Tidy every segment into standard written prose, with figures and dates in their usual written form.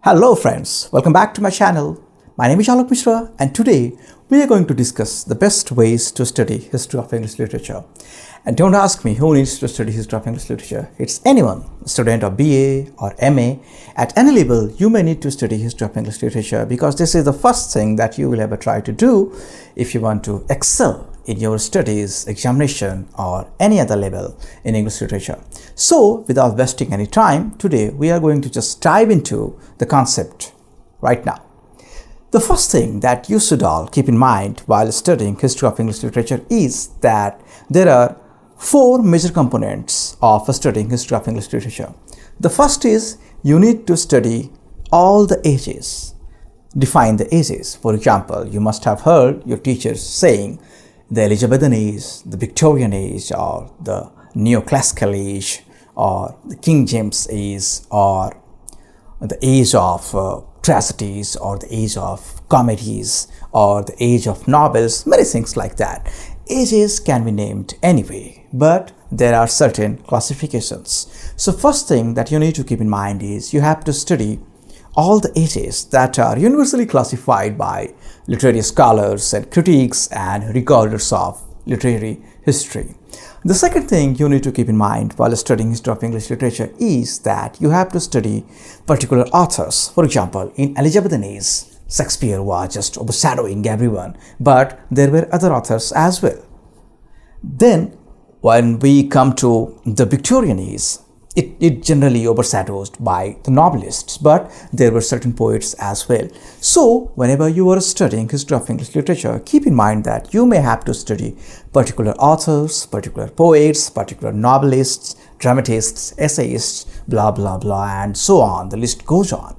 Hello friends, welcome back to my channel. My name is Alok Mishra and today we are going to discuss the best ways to study history of English literature. And don't ask me who needs to study history of English literature. It's anyone, student of BA or MA. At any level, you may need to study history of English literature because this is the first thing that you will ever try to do if you want to excel in your studies, examination or any other level in English literature. So without wasting any time, today we are going to just dive into the concept right now. The first thing that you should all keep in mind while studying history of English literature is that there are four major components of studying history of English literature. The first is you need to study all the ages. Define the ages. For example, you must have heard your teachers saying the Elizabethan age, the Victorian age, or the Neoclassical age, or the King James age, or the age of tragedies, or the age of comedies, or the age of novels, many things like that. Ages can be named anyway, but there are certain classifications. So first thing that you need to keep in mind is you have to study all the ages that are universally classified by literary scholars and critics and recorders of literary history. The second thing you need to keep in mind while studying history of English literature is that you have to study particular authors. For example, in Elizabethan age, Shakespeare was just overshadowing everyone, but there were other authors as well. Then, when we come to the Victorian age, it generally overshadowed by the novelists, but there were certain poets as well. So, whenever you are studying history of English literature, keep in mind that you may have to study particular authors, particular poets, particular novelists, dramatists, essayists, blah blah blah, and so on. The list goes on.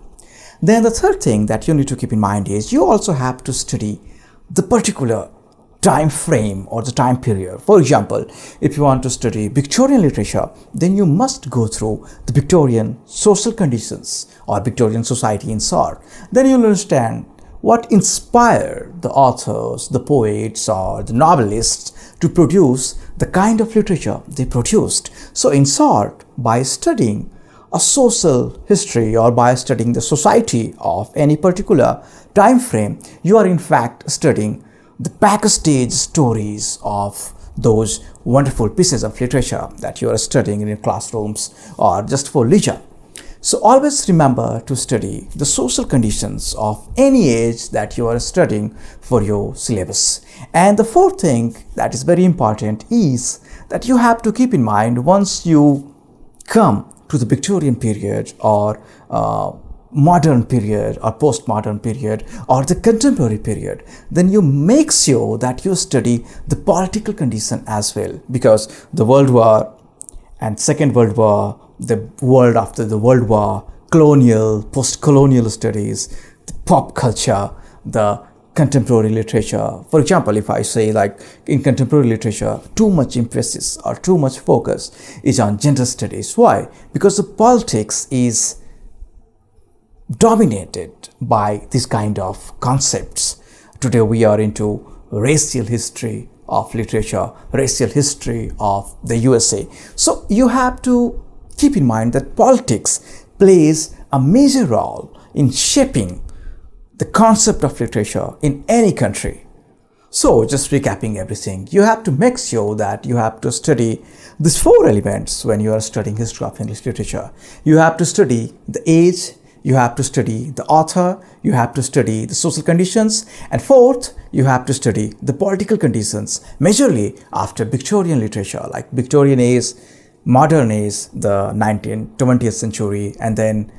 Then the third thing that you need to keep in mind is you also have to study the particular time frame or the time period. For example, if you want to study Victorian literature, then you must go through the Victorian social conditions or Victorian society in short. Then you'll understand what inspired the authors, the poets or the novelists to produce the kind of literature they produced. So in short, by studying a social history or by studying the society of any particular time frame, you are in fact studying the backstage stories of those wonderful pieces of literature that you are studying in your classrooms or just for leisure. So always remember to study the social conditions of any age that you are studying for your syllabus. And the fourth thing that is very important is that you have to keep in mind once you come to the Victorian period or modern period or postmodern period or the contemporary period, then you make sure that you study the political condition as well, because the World War and Second World War, the world after the World War, colonial, post-colonial studies, the pop culture, the contemporary literature. For example, if I say like in contemporary literature, too much emphasis or too much focus is on gender studies. Why? Because the politics is dominated by this kind of concepts. Today we are into racial history of literature, racial history of the USA. So you have to keep in mind that politics plays a major role in shaping the concept of literature in any country. So just recapping everything, you have to make sure that you have to study these four elements when you are studying history of English literature. You have to study the age, you have to study the author, you have to study the social conditions, and fourth, you have to study the political conditions, majorly after Victorian literature, like Victorian age, modern age, the 20th century, and then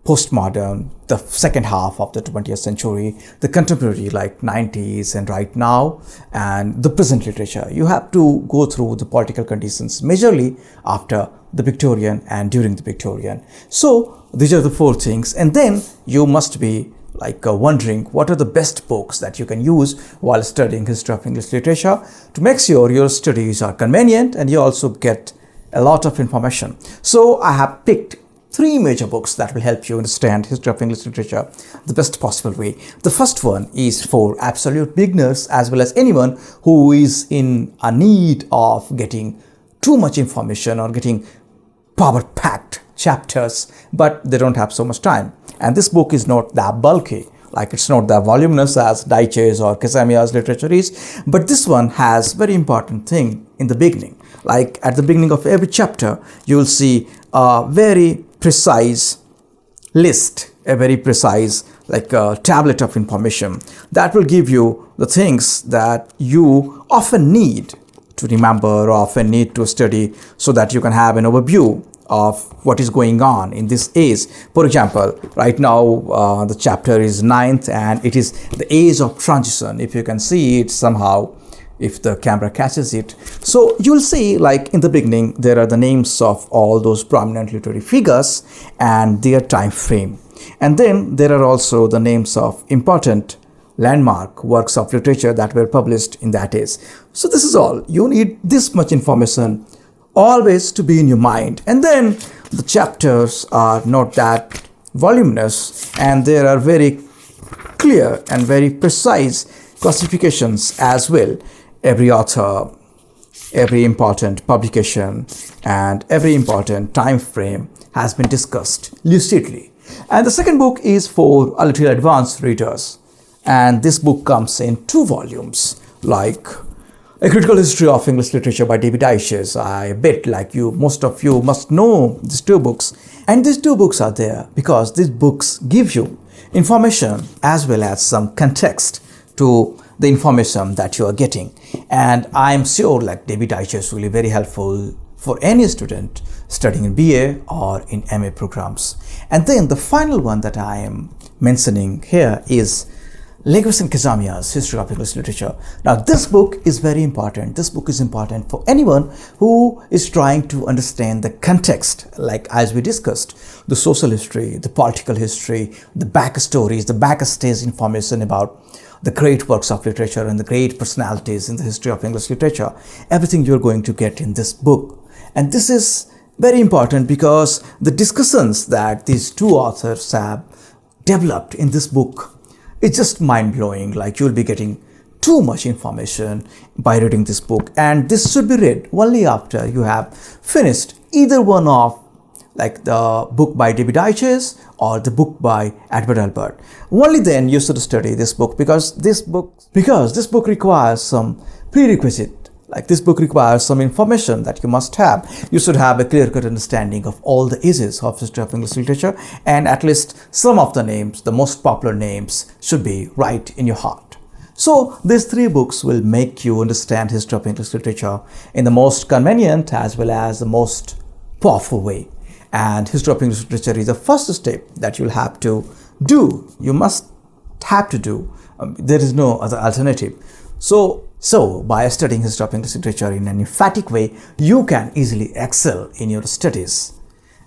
postmodern, the second half of the 20th century, the contemporary like 90s and right now, and the present literature. You have to go through the political conditions majorly after the Victorian and during the Victorian. So these are the four things, and then you must be like wondering what are the best books that you can use while studying history of English literature to make sure your studies are convenient and you also get a lot of information. So I have picked three major books that will help you understand history of English literature the best possible way. The first one is for absolute beginners as well as anyone who is in a need of getting too much information or getting power-packed chapters, but they don't have so much time. And this book is not that bulky, like it's not that voluminous as Daiches or Cazamian's literature is, but this one has very important thing in the beginning. Like at the beginning of every chapter, you will see a very precise list, a very precise like a tablet of information that will give you the things that you often need to remember or often need to study so that you can have an overview of what is going on in this age. For example, right now the chapter is 9th and it is the age of transition. If you can see it somehow, if the camera catches it. So you'll see like in the beginning there are the names of all those prominent literary figures and their time frame. And then there are also the names of important landmark works of literature that were published in that age. So this is all. You need this much information always to be in your mind. And then the chapters are not that voluminous and there are very clear and very precise classifications as well. Every author, every important publication, and every important time frame has been discussed lucidly. And the second book is for a little advanced readers. And this book comes in 2 volumes, like A Critical History of English Literature by David Daiches. I bet like you, most of you must know these 2 books. And these 2 books are there because these books give you information as well as some context to the information that you are getting. And I'm sure like David Daiches will be very helpful for any student studying in BA or in MA programs. And then the final one that I am mentioning here is Legouis and Cazamian's History of English Literature. Now this book is very important. This book is important for anyone who is trying to understand the context, like as we discussed, the social history, the political history, the backstories, the backstage information about the great works of literature and the great personalities in the history of English literature. Everything you're going to get in this book. And this is very important because the discussions that these 2 authors have developed in this book, it's just mind-blowing. Like you'll be getting too much information by reading this book, and this should be read only after you have finished either one of like the book by David Daiches or the book by Edward Albert. Only then you should study this book because this book requires some prerequisite. Like this book requires some information that you must have. You should have a clear-cut understanding of all the ages of history of English literature, and at least some of the names, the most popular names, should be right in your heart. So these 3 books will make you understand history of English literature in the most convenient as well as the most powerful way. And history of English literature is the first step that you'll have to do. You must have to do. There is no other alternative. So by studying history of English literature in an emphatic way, you can easily excel in your studies.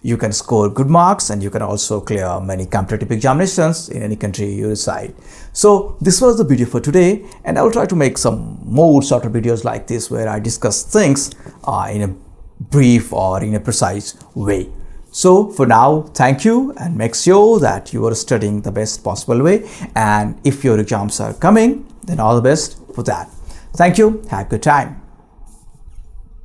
You can score good marks and you can also clear many competitive examinations in any country you reside. So this was the video for today, and I will try to make some more shorter videos like this where I discuss things in a brief or in a precise way. So for now, thank you, and make sure that you are studying the best possible way. And if your exams are coming, then all the best for that. Thank you. Have a good time.